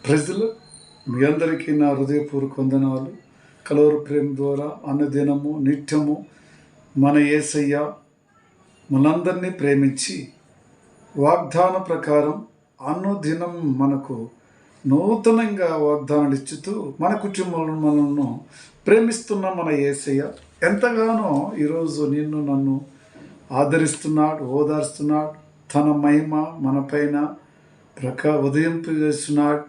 ప్రజలు మీ అందరికీ నా హృదయపూర్వక వందనాలు. కలవరు ప్రేమ ద్వారా అన్నదినము నిత్యము మన యేసయ్య మనందరినీ ప్రేమించి వాగ్దాన ప్రకారం అనుదినం మనకు నూతనంగా వాగ్దానాలు ఇచ్చుతూ మన కుటుంబంలో మనల్ని ప్రేమిస్తున్న మన యేసయ్య ఎంతగానో ఈరోజు నిన్ను నన్ను ఆదరిస్తున్నాడు, ఓదార్స్తున్నాడు. తన మహిమ మనపైన ఉదయింపజేస్తున్నాడు.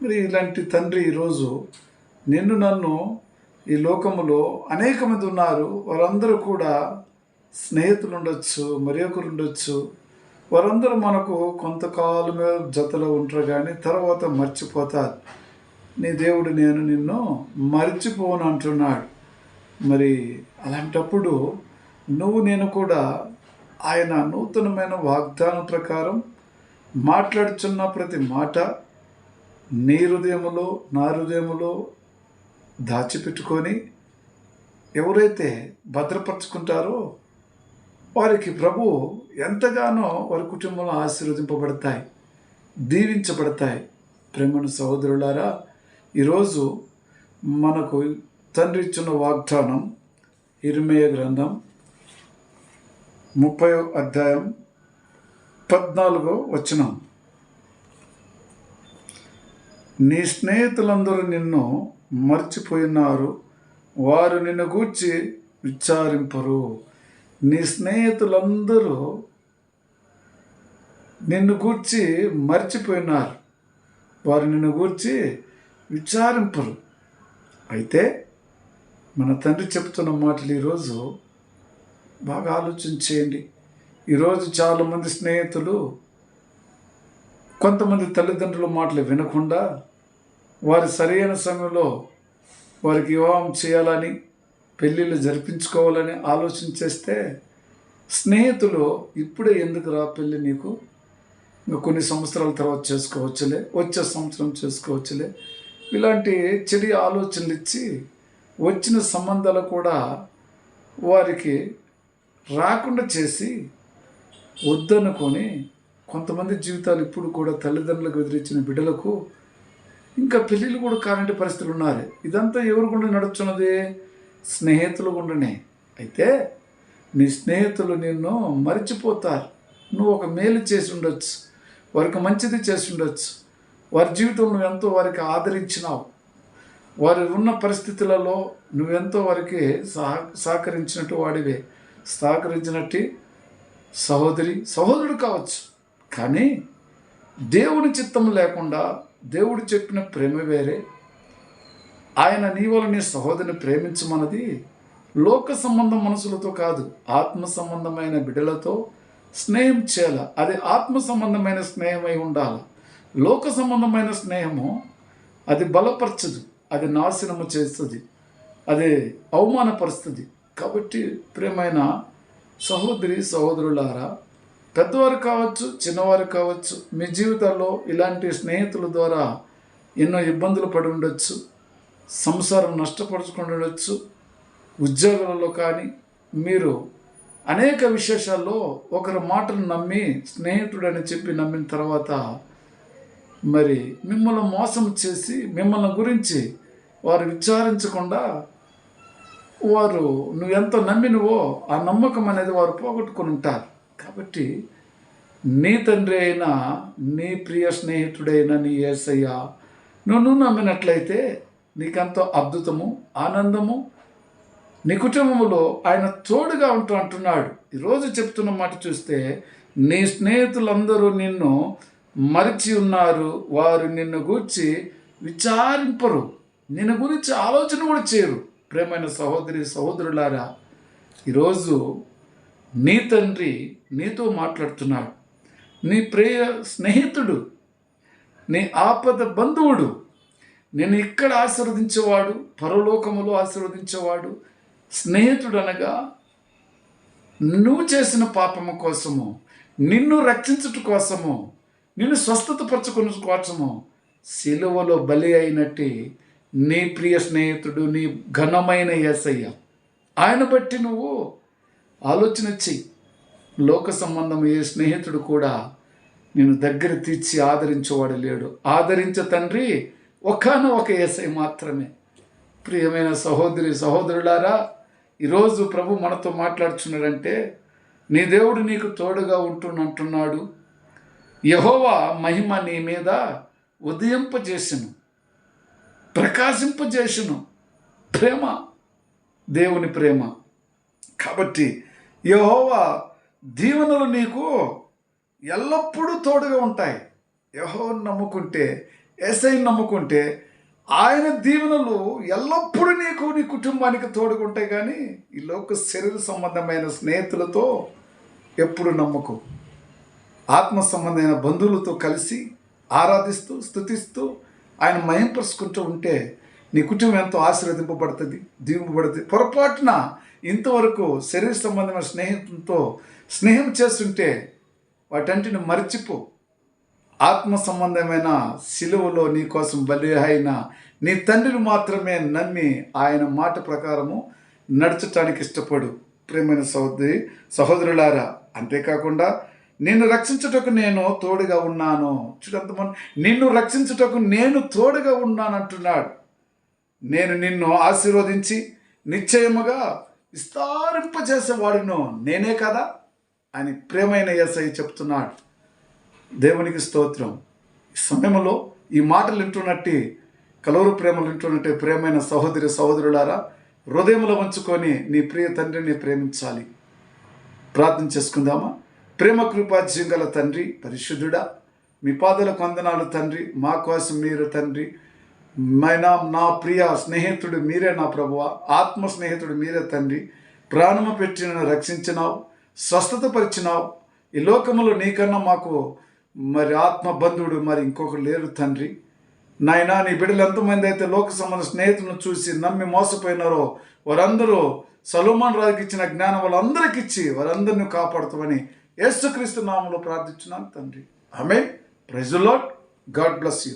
మరి ఇలాంటి తండ్రి ఈరోజు నిన్ను నన్ను ఈ లోకములో అనేక మంది ఉన్నారు. వారందరూ కూడా స్నేహితులు ఉండొచ్చు, మరి ఒకరు ఉండొచ్చు. వారందరూ మనకు కొంతకాలమే జతలో ఉంటారు, కానీ తర్వాత మర్చిపోతారు. నీ దేవుడు నేను నిన్ను మర్చిపోను అంటున్నాడు. మరి అలాంటప్పుడు నువ్వు నేను కూడా ఆయన నూతనమైన వాగ్దానం ప్రకారం మాట్లాడుచున్న ప్రతి మాట నీ హృదయములో నా హృదయములో దాచిపెట్టుకొని ఎవరైతే భద్రపరుచుకుంటారో వారికి ప్రభు ఎంతగానో వారి కుటుంబంలో ఆశీర్వదింపబడతాయి, దీవించబడతాయి. ప్రేమను సహోదరులారా, ఈరోజు మనకు తండ్రి ఇచ్చిన వాగ్దానం ఇర్మీయా గ్రంథం 30వ అధ్యాయం 14వ వచనం. నీ స్నేహితులందరూ నిన్ను మర్చిపోయినారు, వారు నిన్ను గూర్చి విచారింపరు. నీ స్నేహితులందరూ నిన్ను గూర్చి మర్చిపోయినారు, వారు నిన్ను గూర్చి విచారింపరు. అయితే మన తండ్రి చెప్తున్న మాటలు ఈరోజు బాగా ఆలోచించేయండి. ఈరోజు చాలామంది స్నేహితులు కొంతమంది తల్లిదండ్రుల మాటలు వినకుండా వారి సరైన సమయంలో వారికి వివాహం చేయాలని, పెళ్ళిళ్ళు జరిపించుకోవాలని ఆలోచన చేస్తే స్నేహితులు ఇప్పుడే ఎందుకు రా పెళ్ళి, నీకు ఇంకా కొన్ని సంవత్సరాల తర్వాత చేసుకోవచ్చులే, వచ్చే సంవత్సరం చేసుకోవచ్చులే, ఇలాంటి చెడు ఆలోచనలు ఇచ్చి వచ్చిన సంబంధాలు కూడా వారికి రాకుండా చేసి వద్దనుకొని కొంతమంది జీవితాలు ఇప్పుడు కూడా తల్లిదండ్రులకు ఎదిరించిన బిడ్డలకు ఇంకా పెళ్ళిళ్ళు కూడా కానంటి పరిస్థితులు ఉన్నారు. ఇదంతా ఎవరు గుండా నడుచున్నది? స్నేహితులు గుండనే. అయితే నీ స్నేహితులు నిన్ను మర్చిపోతారు. నువ్వు ఒక మేలు చేసి ఉండొచ్చు, వారికి మంచిది చేసి ఉండొచ్చు, వారి జీవితంలో నువ్వెంతో వారికి ఆదరించినావు, వారు ఉన్న పరిస్థితులలో నువ్వెంతో వారికి సహకరించినట్టు వాడివే, సహకరించినట్టు సహోదరుడు కావచ్చు. కానీ దేవుని చిత్తం లేకుండా దేవుడు చెప్పిన ప్రేమ వేరే. ఆయన నీ వల్ల నీ సహోదరిని ప్రేమించమన్నది లోక సంబంధం మనుషులతో కాదు, ఆత్మ సంబంధమైన బిడ్డలతో స్నేహం చేయాల. అది ఆత్మ సంబంధమైన స్నేహమై ఉండాలి. లోక సంబంధమైన స్నేహము అది బలపరచదు, అది నాశనము చేస్తుంది, అది అవమానపరుస్తుంది. కాబట్టి ప్రియమైన సహోదరి సహోదరులారా, పెద్దవారు కావచ్చు, చిన్నవారు కావచ్చు, మీ జీవితాల్లో ఇలాంటి స్నేహితుల ద్వారా ఎన్నో ఇబ్బందులు పడి ఉండొచ్చు, సంసారం నష్టపరుచుకుని ఉండొచ్చు, ఉద్యోగాలలో కానీ మీరు అనేక విశేషాల్లో ఒకరి మాటలు నమ్మి స్నేహితుడని చెప్పి నమ్మిన తర్వాత మరి మిమ్మల్ని మోసం చేసి మిమ్మల్ని గురించి వారు విచారించకుండా వారు నువ్వెంత నమ్మినవో ఆ నమ్మకం అనేది వారు పోగొట్టుకుని ఉంటారు. కాబట్టి నీ తండ్రి అయినా నీ ప్రియ స్నేహితుడైన నీ యేసయ్య నువ్వు నమ్మినట్లయితే నీకెంతో అద్భుతము, ఆనందము, నీ కుటుంబంలో ఆయన తోడుగా ఉంటూ అంటున్నాడు. ఈరోజు చెప్తున్న మాట చూస్తే నీ స్నేహితులందరూ నిన్ను మరిచి ఉన్నారు, వారు నిన్ను గూర్చి విచారింపరు, నిన్ను గురించి ఆలోచన కూడా చేయరు. ప్రేమైన సహోదరి సహోదరులారా, ఈరోజు నీ తండ్రి నీతో మాట్లాడుతున్నాడు. నీ ప్రియ స్నేహితుడు, నీ ఆపద బంధువుడు, నేను ఇక్కడ ఆశీర్వదించేవాడు, పరలోకములో ఆశీర్వదించేవాడు. స్నేహితుడు అనగా నువ్వు చేసిన పాపము కోసము, నిన్ను రక్షించుట కోసము, నిన్ను స్వస్థతపరచుకునే కోసము సిలువలో బలి అయినట్టు నీ ప్రియ స్నేహితుడు, నీ ఘనమైన యేసయ్య. ఆయన బట్టి నువ్వు ఆలోచన చెయ్యి. లోక సంబంధం ఏ స్నేహితుడు కూడా నేను దగ్గర తీర్చి ఆదరించేవాడు లేడు. ఆదరించే తండ్రి ఒకానొక యేసయ్య మాత్రమే. ప్రియమైన సహోదరి సహోదరులారా, ఈరోజు ప్రభు మనతో మాట్లాడుచున్నాడంటే నీ దేవుడు నీకు తోడుగా ఉంటున్నంటున్నాడు. యెహోవా మహిమ నీ మీద ఉదయింపజేసును, ప్రకాశింపజేసును. ప్రేమ, దేవుని ప్రేమ. కాబట్టి యెహోవా దీవెనలు నీకు ఎల్లప్పుడూ తోడుగా ఉంటాయి. యెహోవాను నమ్ముకుంటే, యేసయ్యను నమ్ముకుంటే ఆయన దీవెనలు ఎల్లప్పుడూ నీకు నీ కుటుంబానికి తోడుగా ఉంటాయి. కానీ ఈ లోక శరీర సంబంధమైన స్నేహితులతో ఎప్పుడు నమ్మకు. ఆత్మ సంబంధమైన బంధువులతో కలిసి ఆరాధిస్తూ స్తుతిస్తూ ఆయన మహింపరుచుకుంటూ ఉంటే నీ కుటుంబం ఎంతో ఆశీర్వదింపబడుతుంది, దీవింపబడుతుంది. పొరపాటున ఇంతవరకు శరీర సంబంధమైన స్నేహితులతో స్నేహం చేస్తుంటే వాటంటిని మర్చిపో. ఆత్మ సంబంధమైన సిలువలో నీ కోసం బలి అయిన నీ తండ్రిని మాత్రమే నమ్మి ఆయన మాట ప్రకారము నడచటానికి ఇష్టపడు. ప్రియమైన సహోదరులారా, అంతేకాకుండా నిన్ను రక్షించుటకు నేను తోడుగా ఉన్నాను. చూడంతమంది, నిన్ను రక్షించుటకు నేను తోడుగా ఉన్నాను అంటున్నాడు. నేను నిన్ను ఆశీర్వదించి నిశ్చయముగా విస్తారింపజేసేవాడును నేనే కదా అని ప్రేమైన యేసయ్య చెప్తున్నాడు. దేవునికి స్తోత్రం. ఈ సమయంలో ఈ మాటలు వింటున్నట్టు, కలవరు ప్రేమలు వింటున్నట్టే ప్రేమైన సహోదరి సహోదరులారా, హృదయంలో ఉంచుకొని నీ ప్రియ తండ్రిని ప్రేమించాలి. ప్రార్థన చేసుకుందామా? ప్రేమ కృపాజ్యం గల తండ్రి, పరిశుద్ధుడా, మీ పాదాలకు వందనాలు తండ్రి. మా కోసం మీరు తండ్రి, నా ప్రియ స్నేహితుడు మీరే నా ప్రభువా, ఆత్మ స్నేహితుడు మీరే తండ్రి. ప్రాణము పెట్టి నన్ను రక్షించినావు, స్వస్థత పరిచినావు. ఈ లోకములో నీకన్నా మాకు మరి ఆత్మ బంధువుడు మరి ఇంకొకరు లేరు తండ్రి. నాయనా, నీ బిడ్డలు ఎంతమంది అయితే లోక సంబంధ స్నేహితులను చూసి నమ్మి మోసపోయినారో వారందరూ సొలొమోను రాజుకి ఇచ్చిన జ్ఞానం వాళ్ళందరికీ ఇచ్చి వారందరినీ కాపాడుతామని యేసుక్రీస్తు నామములో ప్రార్థించున్నాను తండ్రి. ఆమేన్. Praise the Lord. God bless you.